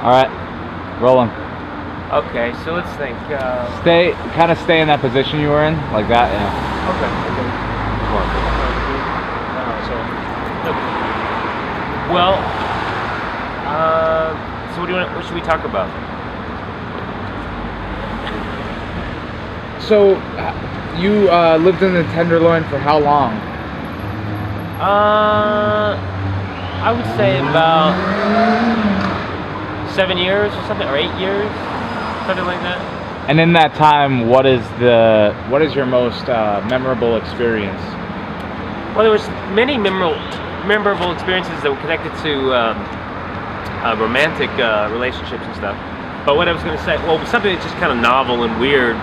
All right, rolling. Okay, so let's think. Stay in that position you were in, like that. Yeah. Okay. Come on. Well, so what should we talk about? So, you lived in the Tenderloin for how long? I would say about 7 years or something, or 8 years, something like that. And in that time, what is your most memorable experience? Well, there was many memorable experiences that were connected to romantic relationships and stuff. But what I was going to say, well, something that's just kind of novel and weird.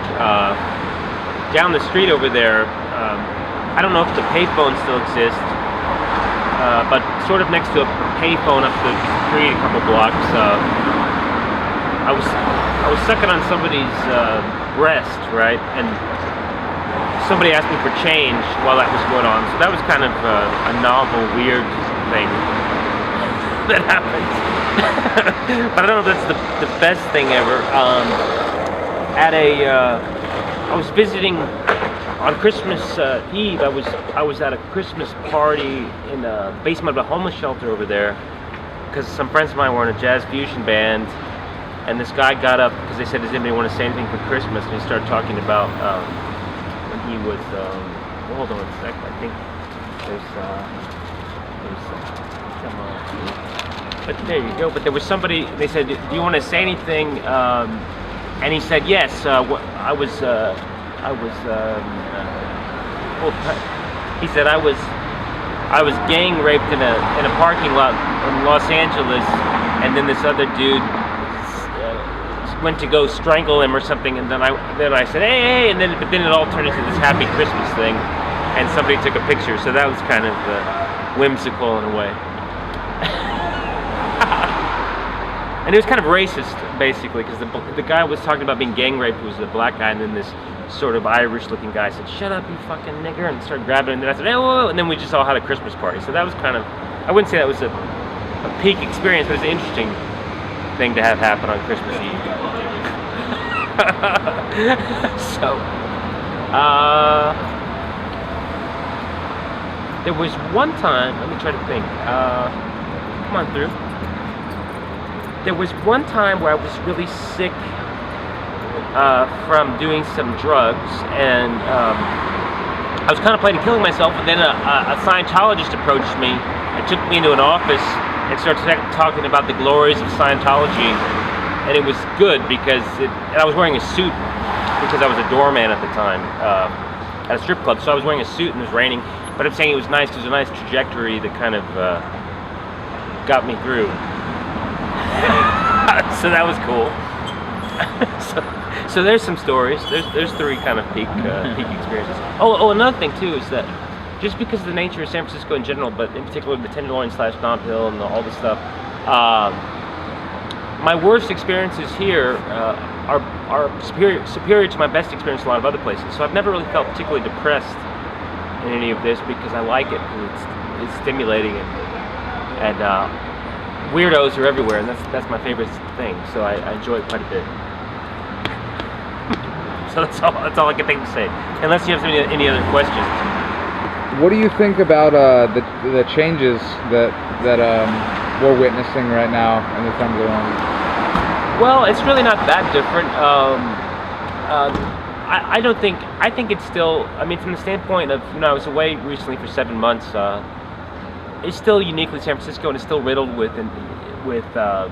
Down the street over there, I don't know if the payphone still exists, but sort of next to a payphone up the street, a couple blocks, I was sucking on somebody's breast, right, and somebody asked me for change while that was going on. So that was kind of a novel, weird thing that happened. But I don't know if that's the best thing ever. I was visiting on Christmas Eve. I was at a Christmas party in the basement of a homeless shelter over there because some friends of mine were in a jazz fusion band, and this guy got up because they said, "Does anybody want to say anything for Christmas?" And he started talking about when he was. Hold on a sec. I think there's come on. But there you go. But there was somebody. They said, "Do you want to say anything?" And he said, "Yes." He said, I was gang raped in a parking lot in Los Angeles, and then this other dude went to go strangle him or something, and then I said, hey, but then it all turned into this happy Christmas thing, and somebody took a picture. So that was kind of whimsical in a way. And it was kind of racist, basically, because the guy was talking about being gang raped, who was a black guy, and then this sort of Irish-looking guy said, "Shut up, you fucking nigger," and started grabbing him, and then I said, "Hey, whoa," and then we just all had a Christmas party. So that was kind of, I wouldn't say that was a peak experience, but it's an interesting thing to have happen on Christmas Eve. So, there was one time, let me try to think, come on through. There was one time where I was really sick from doing some drugs, and I was contemplating killing myself, and then a Scientologist approached me and took me into an office and started talking about the glories of Scientology, and it was good because and I was wearing a suit because I was a doorman at the time at a strip club, so I was wearing a suit and it was raining, but I'm saying it was nice because it was a nice trajectory that kind of got me through. So that was cool. So there's some stories. There's three kind of peak experiences. Oh, another thing too is that just because of the nature of San Francisco in general, but in particular the Tenderloin / Nob Hill and all this stuff, my worst experiences here are superior to my best experience in a lot of other places. So I've never really felt particularly depressed in any of this because I like it because it's stimulating and weirdos are everywhere, and that's my favorite thing. So I enjoy it quite a bit. So that's all I can think to say. Unless you have any other questions. What do you think about the changes that we're witnessing right now in the Tenderloin? Well, it's really not that different. I don't think. I think it's still. I mean, from the standpoint of I was away recently for 7 months. It's still uniquely San Francisco, and it's still riddled with a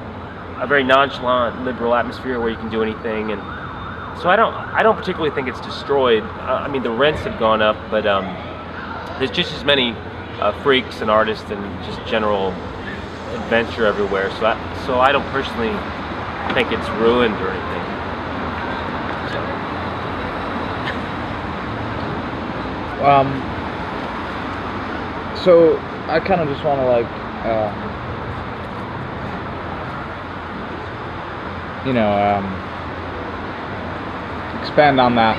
very nonchalant, liberal atmosphere where you can do anything, and so I don't particularly think it's destroyed. I mean, the rents have gone up, but there's just as many freaks and artists and just general adventure everywhere. So I don't personally think it's ruined or anything. So I kind of just want to expand on that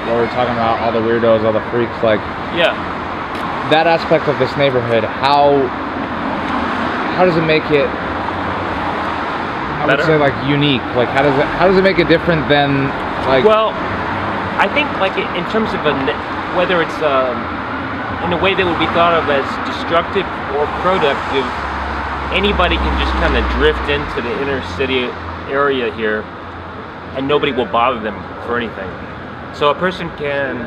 where we're talking about all the weirdos, all the freaks, yeah, that aspect of this neighborhood. How does it make it I would say like unique? Like how does it make it different than like? Well, I think like in terms of whether it's in a way that would be thought of as destructive or productive, anybody can just kind of drift into the inner city area here, and nobody will bother them for anything. So a person can,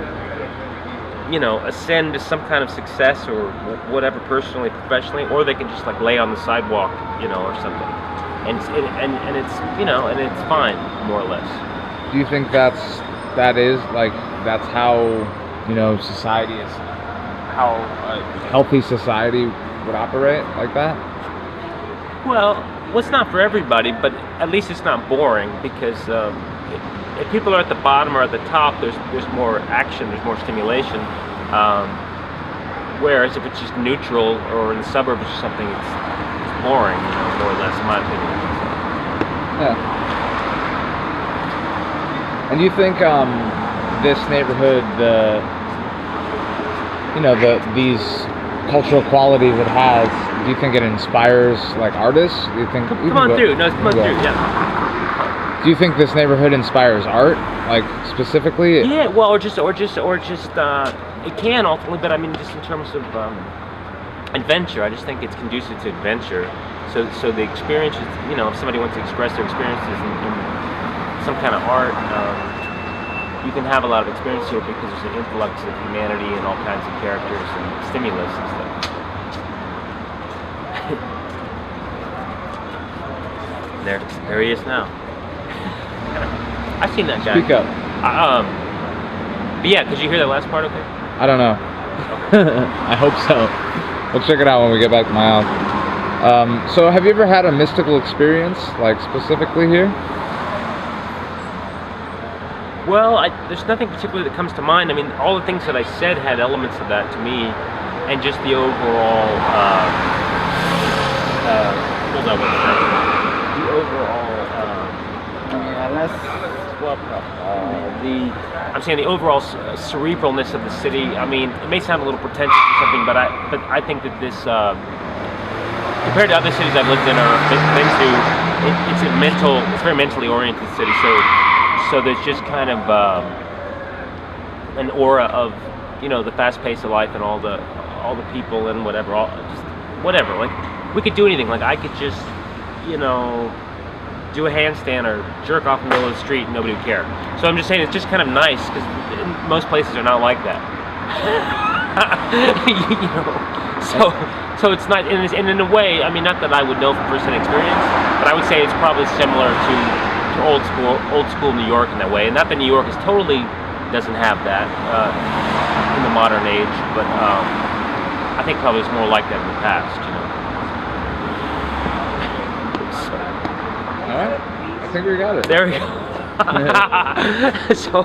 ascend to some kind of success or whatever, personally, professionally, or they can just like lay on the sidewalk, or something, and it's and it's fine, more or less. Do you think that's how society is, how a healthy society would operate like that? Well, it's not for everybody, but at least it's not boring, because if people are at the bottom or at the top, there's more action, there's more stimulation. Whereas if it's just neutral or in the suburbs or something, it's boring, more or less, in my opinion. Yeah. And do you think this neighborhood, these cultural qualities it has, do you think it inspires like artists? Do you think? Come on through. No, come on through. Yeah. Do you think this neighborhood inspires art, like specifically? Yeah. Well, or just. It can ultimately, but I mean, just in terms of adventure, I just think it's conducive to adventure. So the experiences, if somebody wants to express their experiences in some kind of art, you can have a lot of experience here because there's an influx of humanity and all kinds of characters and stimulus and stuff. There he is now. I've seen that guy. Speak up. But yeah, did you hear that last part? Okay. I don't know. I hope so. We'll check it out when we get back to my house. So have you ever had a mystical experience, like specifically here? Well, there's nothing particular that comes to mind. I mean, all the things that I said had elements of that to me, and just the overall, hold on one second. The overall, I'm saying the overall cerebralness of the city. I mean, it may sound a little pretentious or something, but I think that this, compared to other cities I've lived in or been to, it's a very mentally oriented city. So there's just kind of an aura of, the fast pace of life and all the people and whatever, whatever. Like we could do anything. Like I could just, do a handstand or jerk off in the middle of the street and nobody would care. So I'm just saying it's just kind of nice because most places are not like that. So it's not, and in a way, I mean, not that I would know from first-hand experience, but I would say it's probably similar to old school New York in that way. And not that New York doesn't have that in the modern age, but I think probably it's more like that in the past, All right, I think we got it. There we go. So